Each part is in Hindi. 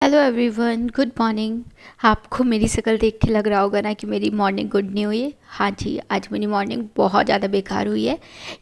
Hello everyone, good morning. आपको मेरी शक्ल देख के लग रहा होगा ना कि मेरी मॉर्निंग गुड नहीं हुई है। हाँ जी, आज मेरी मॉर्निंग बहुत ज़्यादा बेकार हुई है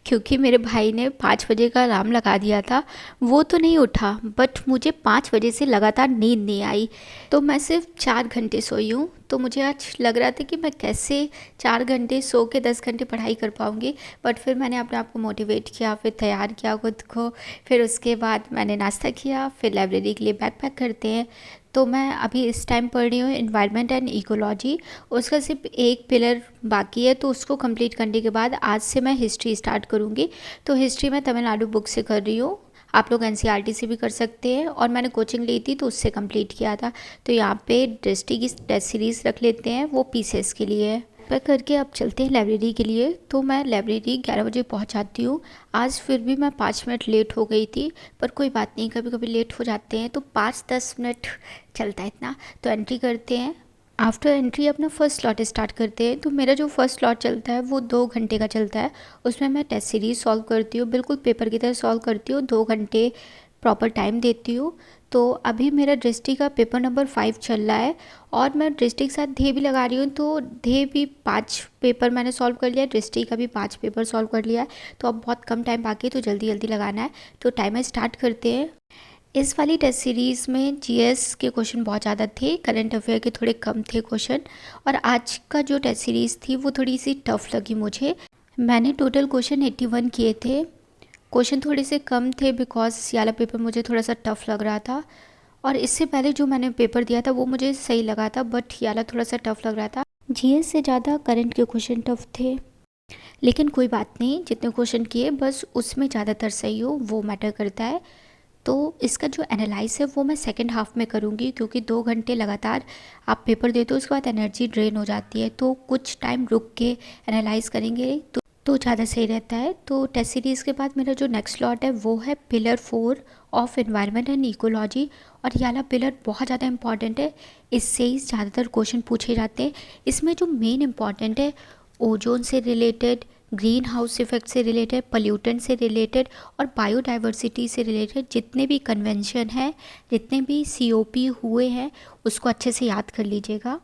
क्योंकि मेरे भाई ने 5 बजे का अलार्म लगा दिया था। वो तो नहीं उठा बट मुझे 5 बजे से लगातार नींद नहीं आई। तो मैं सिर्फ 4 घंटे सोई हूँ। तो मुझे आज लग रहा था कि मैं कैसे 4 घंटे सो के 10 घंटे पढ़ाई कर पाऊँगी। बट फिर मैंने अपने आप को मोटिवेट किया, फिर तैयार किया खुद को। फिर उसके बाद मैंने नाश्ता किया, फिर लाइब्रेरी के लिए बैग पैक करते हैं। तो मैं अभी इस टाइम पढ़ रही हूँ इन्वायरमेंट एंड इकोलॉजी। उसका सिर्फ एक पिलर बाकी है, तो उसको कंप्लीट करने के बाद आज से मैं हिस्ट्री स्टार्ट करूँगी। तो हिस्ट्री मैं तमिलनाडु बुक से कर रही हूँ। आप लोग एनसीईआरटी से भी कर सकते हैं, और मैंने कोचिंग ली थी तो उससे कंप्लीट किया था। तो यहाँ पे दृष्टि की टेस्ट सीरीज़ रख लेते हैं, वो पीसीएस के लिए है। पैक करके अब चलते हैं लाइब्रेरी के लिए। तो मैं लाइब्रेरी 11 बजे पहुँच जाती हूँ। आज फिर भी मैं 5 मिनट लेट हो गई थी, पर कोई बात नहीं, कभी कभी लेट हो जाते हैं तो 5-10 मिनट चलता है इतना। तो एंट्री करते हैं। आफ्टर एंट्री अपना फर्स्ट स्लॉट स्टार्ट करते हैं। तो मेरा जो फर्स्ट स्लॉट चलता है वो 2 घंटे का चलता है। उसमें मैं टेस्ट सीरीज सॉल्व करती हूँ, बिल्कुल पेपर की तरह सॉल्व करती हूँ, 2 घंटे प्रॉपर टाइम देती हूँ। तो अभी मेरा दृष्टि का पेपर नंबर 5 चल रहा है, और मैं दृष्टि के साथ ध्येय भी लगा रही हूँ। तो ध्येय भी 5 पेपर मैंने सॉल्व कर लिया है, दृष्टि का भी 5 पेपर सॉल्व कर लिया है। तो अब बहुत कम टाइम बाकी है, तो जल्दी जल्दी लगाना है। तो टाइमर स्टार्ट करते हैं। इस वाली टेस्ट सीरीज़ में जीएस के क्वेश्चन बहुत ज़्यादा थे, करंट अफेयर के थोड़े कम थे क्वेश्चन। और आज का जो टेस्ट सीरीज़ थी वो थोड़ी सी टफ लगी मुझे। मैंने टोटल क्वेश्चन 81 किए थे। क्वेश्चन थोड़े से कम थे बिकॉज याला पेपर मुझे थोड़ा सा टफ लग रहा था, और इससे पहले जो मैंने पेपर दिया था वो मुझे सही लगा था, बट याला थोड़ा सा टफ लग रहा था। जीएस से ज़्यादा करंट के क्वेश्चन टफ थे, लेकिन कोई बात नहीं, जितने क्वेश्चन किए बस उसमें ज़्यादातर सही हो वो मैटर करता है। तो इसका जो एनालाइज है वो मैं सेकंड हाफ में करूँगी, क्योंकि 2 घंटे लगातार आप पेपर देते हो उसके बाद एनर्जी ड्रेन हो जाती है। तो कुछ टाइम रुक के एनालाइज करेंगे तो ज़्यादा सही रहता है। तो टेस्ट सीरीज़ के बाद मेरा जो नेक्स्ट स्लॉट है वो है pillar 4 of environment and ecology. और ये वाला पिलर बहुत ज़्यादा इंपॉर्टेंट है, इससे ही ज़्यादातर क्वेश्चन पूछे जाते हैं। इसमें जो मेन इंपॉर्टेंट है, ओजोन से रिलेटेड, ग्रीन हाउस इफेक्ट से रिलेटेड, पल्यूटेंट से रिलेटेड, और बायोडाइवर्सिटी से रिलेटेड जितने भी कन्वेंशन हैं, जितने भी सीओपी हुए हैं, उसको अच्छे से याद कर लीजिएगा।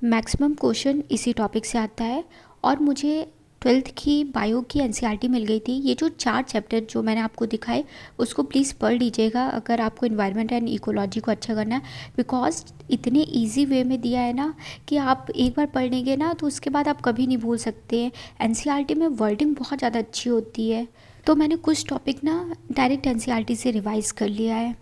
मैक्सिमम क्वेश्चन इसी टॉपिक से आता है। और मुझे 12th की बायो की एनसीईआरटी मिल गई थी। ये जो 4 चैप्टर जो मैंने आपको दिखाए उसको प्लीज़ पढ़ लीजिएगा अगर आपको इन्वायरमेंट एंड इकोलॉजी को अच्छा करना है, बिकॉज इतने इजी वे में दिया है ना कि आप एक बार पढ़ लेंगे ना तो उसके बाद आप कभी नहीं भूल सकते हैं। एनसीईआरटी में वर्डिंग बहुत ज़्यादा अच्छी होती है। तो मैंने कुछ टॉपिक ना डायरेक्ट एनसीईआरटी से रिवाइज़ कर लिया है।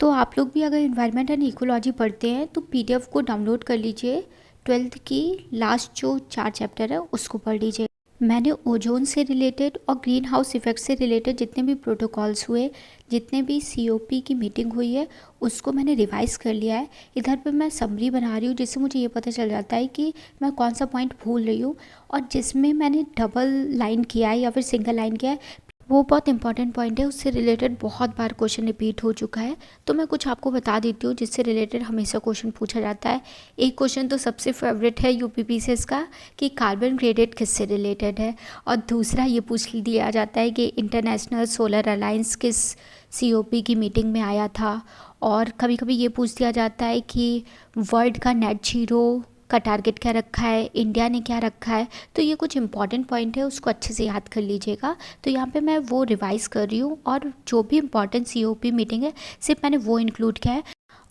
तो आप लोग भी अगर इन्वायरमेंट एंड इकोलॉजी पढ़ते हैं तो पीडीएफ को डाउनलोड कर लीजिए। 12th की लास्ट जो 4 चैप्टर है उसको पढ़ लीजिए। मैंने ओजोन से रिलेटेड और ग्रीन हाउस इफ़ेक्ट से रिलेटेड जितने भी प्रोटोकॉल्स हुए, जितने भी सीओपी की मीटिंग हुई है, उसको मैंने रिवाइज कर लिया है। इधर पे मैं समरी बना रही हूँ जिससे मुझे ये पता चल जाता है कि मैं कौन सा पॉइंट भूल रही हूँ, और जिसमें मैंने डबल लाइन किया है या फिर सिंगल लाइन किया है वो बहुत इंपॉर्टेंट पॉइंट है, उससे रिलेटेड बहुत बार क्वेश्चन रिपीट हो चुका है। तो मैं कुछ आपको बता देती हूँ जिससे रिलेटेड हमेशा क्वेश्चन पूछा जाता है। एक क्वेश्चन तो सबसे फेवरेट है यूपीपीसीएस का कि कार्बन ग्रेडेड किससे रिलेटेड है, और दूसरा ये पूछ लिया जाता है कि इंटरनेशनल सोलर अलायंस किस सीओपी की मीटिंग में आया था, और कभी कभी ये पूछ दिया जाता है कि वर्ल्ड का नेट जीरो का टारगेट क्या रखा है, इंडिया ने क्या रखा है। तो ये कुछ इंपॉर्टेंट पॉइंट है, उसको अच्छे से याद कर लीजिएगा। तो यहाँ पे मैं वो रिवाइज कर रही हूँ, और जो भी इंपॉर्टेंट सीओपी मीटिंग है सिर्फ मैंने वो इंक्लूड किया है।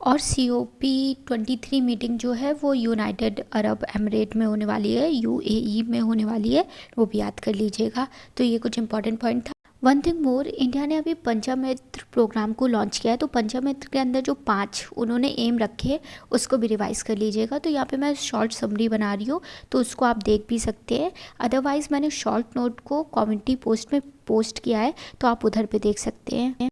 और COP23 मीटिंग जो है वो यूनाइटेड अरब एमिरेट में होने वाली है, यूएई में होने वाली है, वो भी याद कर लीजिएगा। तो ये कुछ इंपॉर्टेंट पॉइंट था। वन थिंग मोर, इंडिया ने अभी पंचामित्र प्रोग्राम को लॉन्च किया है। तो पंचामित्र के अंदर जो 5 उन्होंने एम रखे उसको भी रिवाइज कर लीजिएगा। तो यहाँ पे मैं शॉर्ट समरी बना रही हूँ, तो उसको आप देख भी सकते हैं। अदरवाइज़ मैंने शॉर्ट नोट को कम्युनिटी पोस्ट में पोस्ट किया है, तो आप उधर पे देख सकते हैं।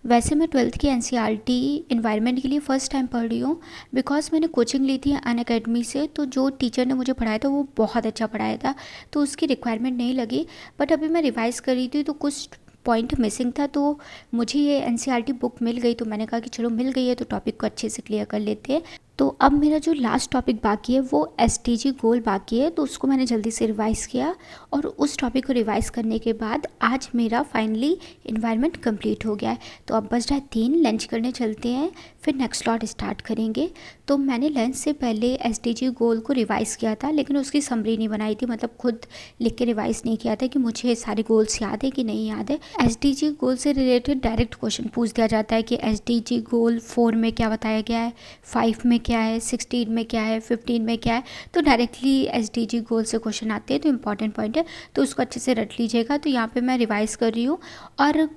वैसे मैं 12th की एनसीईआरटी इन्वायरमेंट के लिए फ़र्स्ट टाइम पढ़ रही हूँ, बिकॉज मैंने कोचिंग ली थी अनअकैडमी से। तो जो टीचर ने मुझे पढ़ाया था वो बहुत अच्छा पढ़ाया था, तो उसकी रिक्वायरमेंट नहीं लगी। बट अभी मैं रिवाइज़ कर रही थी तो कुछ पॉइंट मिसिंग था, तो मुझे ये एनसीईआरटी बुक मिल गई। तो मैंने कहा कि चलो मिल गई है तो टॉपिक को अच्छे से क्लियर कर लेते हैं। तो अब मेरा जो लास्ट टॉपिक बाकी है वो एसटीजी गोल बाकी है, तो उसको मैंने जल्दी से रिवाइज़ किया और उस टॉपिक को रिवाइज़ करने के बाद आज मेरा फाइनली इन्वायरमेंट कंप्लीट हो गया है। तो अब बज रहा है 3, लंच करने चलते हैं, फिर नेक्स्ट स्लॉट स्टार्ट करेंगे। तो मैंने लंच से पहले एसटीजी गोल को रिवाइज़ किया था, लेकिन उसकी समरी नहीं बनाई थी, मतलब खुद लिख के रिवाइज़ नहीं किया था कि मुझे सारे गोल्स याद है कि नहीं याद है। एसडीजी गोल से रिलेटेड डायरेक्ट क्वेश्चन पूछ दिया जाता है कि एसडीजी गोल 4 में क्या बताया गया है, 5 में क्या है, 16 में क्या है, 15 में क्या है। तो डायरेक्टली एसडीजी गोल से क्वेश्चन आते हैं, तो इंपॉर्टेंट पॉइंट है, तो उसको अच्छे से रट लीजिएगा। तो यहाँ पे मैं रिवाइज़ कर रही हूँ, और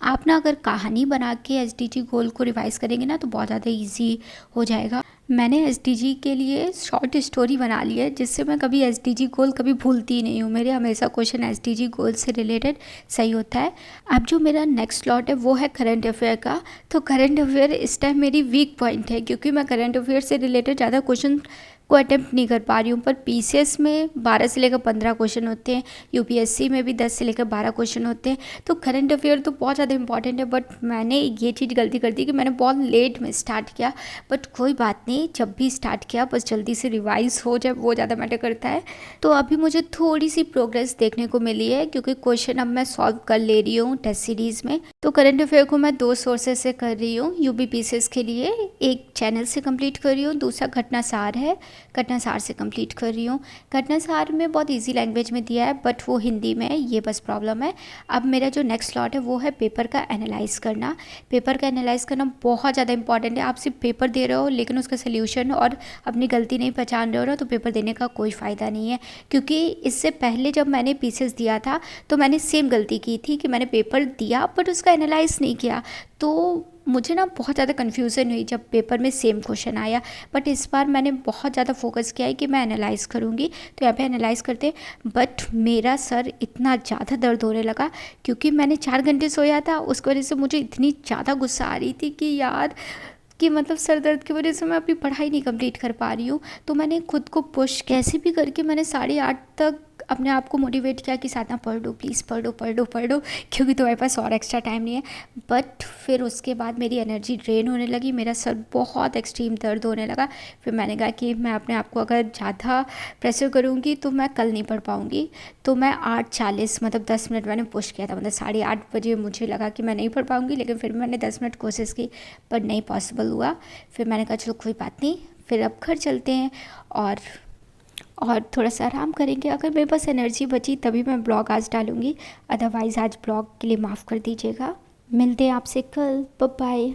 आप ना अगर कहानी बना के एसडीजी गोल को रिवाइज़ करेंगे ना तो बहुत ज़्यादा इजी हो जाएगा। मैंने एसडीजी के लिए शॉर्ट स्टोरी बना ली है, जिससे मैं कभी एसडीजी गोल कभी भूलती ही नहीं हूँ। मेरे हमेशा क्वेश्चन एसडीजी गोल से रिलेटेड सही होता है। अब जो मेरा नेक्स्ट स्लॉट है वो है करंट अफेयर का। तो करंट अफेयर इस टाइम मेरी वीक पॉइंट है, क्योंकि मैं करंट अफेयर से रिलेटेड ज़्यादा क्वेश्चन को अटेम्प्ट नहीं कर पा रही हूँ। पर पीसीएस में 12 से लेकर 15 क्वेश्चन होते हैं, यूपीएससी में भी 10 से लेकर 12 क्वेश्चन होते हैं। तो करंट अफेयर तो बहुत ज़्यादा इंपॉर्टेंट है, बट मैंने ये चीज़ गलती कर दी कि मैंने बहुत लेट में स्टार्ट किया। बट कोई बात नहीं, जब भी स्टार्ट किया बस जल्दी से रिवाइज हो जाए, वो ज़्यादा मैटर करता है। तो अभी मुझे थोड़ी सी प्रोग्रेस देखने को मिली है, क्योंकि क्वेश्चन अब मैं सॉल्व कर ले रही हूँ टेस्ट सीरीज़ में। तो करंट अफेयर को मैं 2 सोर्सेज से कर रही हूँ। यूबीपीसीएस के लिए एक चैनल से कंप्लीट कर रही हूँ, दूसरा घटनासार है, घटनासार से कंप्लीट कर रही हूँ। घटनासार में बहुत इजी लैंग्वेज में दिया है, बट वो हिंदी में है, ये बस प्रॉब्लम है। अब मेरा जो नेक्स्ट स्लॉट है वो है पेपर का एनालाइज करना। पेपर का एनालाइज करना बहुत ज़्यादा इंपॉर्टेंट है। आप सिर्फ पेपर दे रहे हो लेकिन उसका सोल्यूशन और अपनी गलती नहीं पहचान रहे हो ना, तो पेपर देने का कोई फ़ायदा नहीं है। क्योंकि इससे पहले जब मैंने पीसीएस दिया था तो मैंने सेम गलती की थी कि मैंने पेपर दिया बट उसका एनालाइज नहीं किया। तो मुझे ना बहुत ज़्यादा कन्फ्यूज़न हुई जब पेपर में सेम क्वेश्चन आया। बट इस बार मैंने बहुत ज़्यादा फोकस किया है कि मैं एनालाइज़ करूँगी। तो यहाँ पे एनालाइज़ करते, बट मेरा सर इतना ज़्यादा दर्द होने लगा क्योंकि मैंने 4 घंटे सोया था। उसकी वजह से मुझे इतनी ज़्यादा गुस्सा आ रही थी कि यार, कि मतलब सर दर्द की वजह से मैं अपनी पढ़ाई नहीं कंप्लीट कर पा रही हूँ। तो मैंने खुद को पुश कैसे भी करके मैंने 8:30 तक अपने आप को मोटिवेट किया कि साधना पढ़ लो, प्लीज़ पढ़ लो पढ़ लो पढ़ लो, क्योंकि तुम्हारे पास और एक्स्ट्रा टाइम नहीं है। बट फिर उसके बाद मेरी एनर्जी ड्रेन होने लगी, मेरा सर बहुत एक्सट्रीम दर्द होने लगा। फिर मैंने कहा कि मैं अपने आप को अगर ज़्यादा प्रेशर करूँगी तो मैं कल नहीं पढ़ पाऊँगी। तो मैं 8:40 मतलब 10 मिनट मैंने पुश किया था, मतलब 8:30 बजे मुझे लगा कि मैं नहीं पढ़ पाऊँगी, लेकिन फिर मैंने 10 मिनट कोशिश की पर नहीं पॉसिबल हुआ। फिर मैंने कहा चलो कोई बात नहीं, फिर अब घर चलते हैं और थोड़ा सा आराम करेंगे। अगर मेरे पास एनर्जी बची तभी मैं ब्लॉग आज डालूँगी, अदरवाइज़ आज ब्लॉग के लिए माफ़ कर दीजिएगा। मिलते हैं आपसे कल, बाय बाय।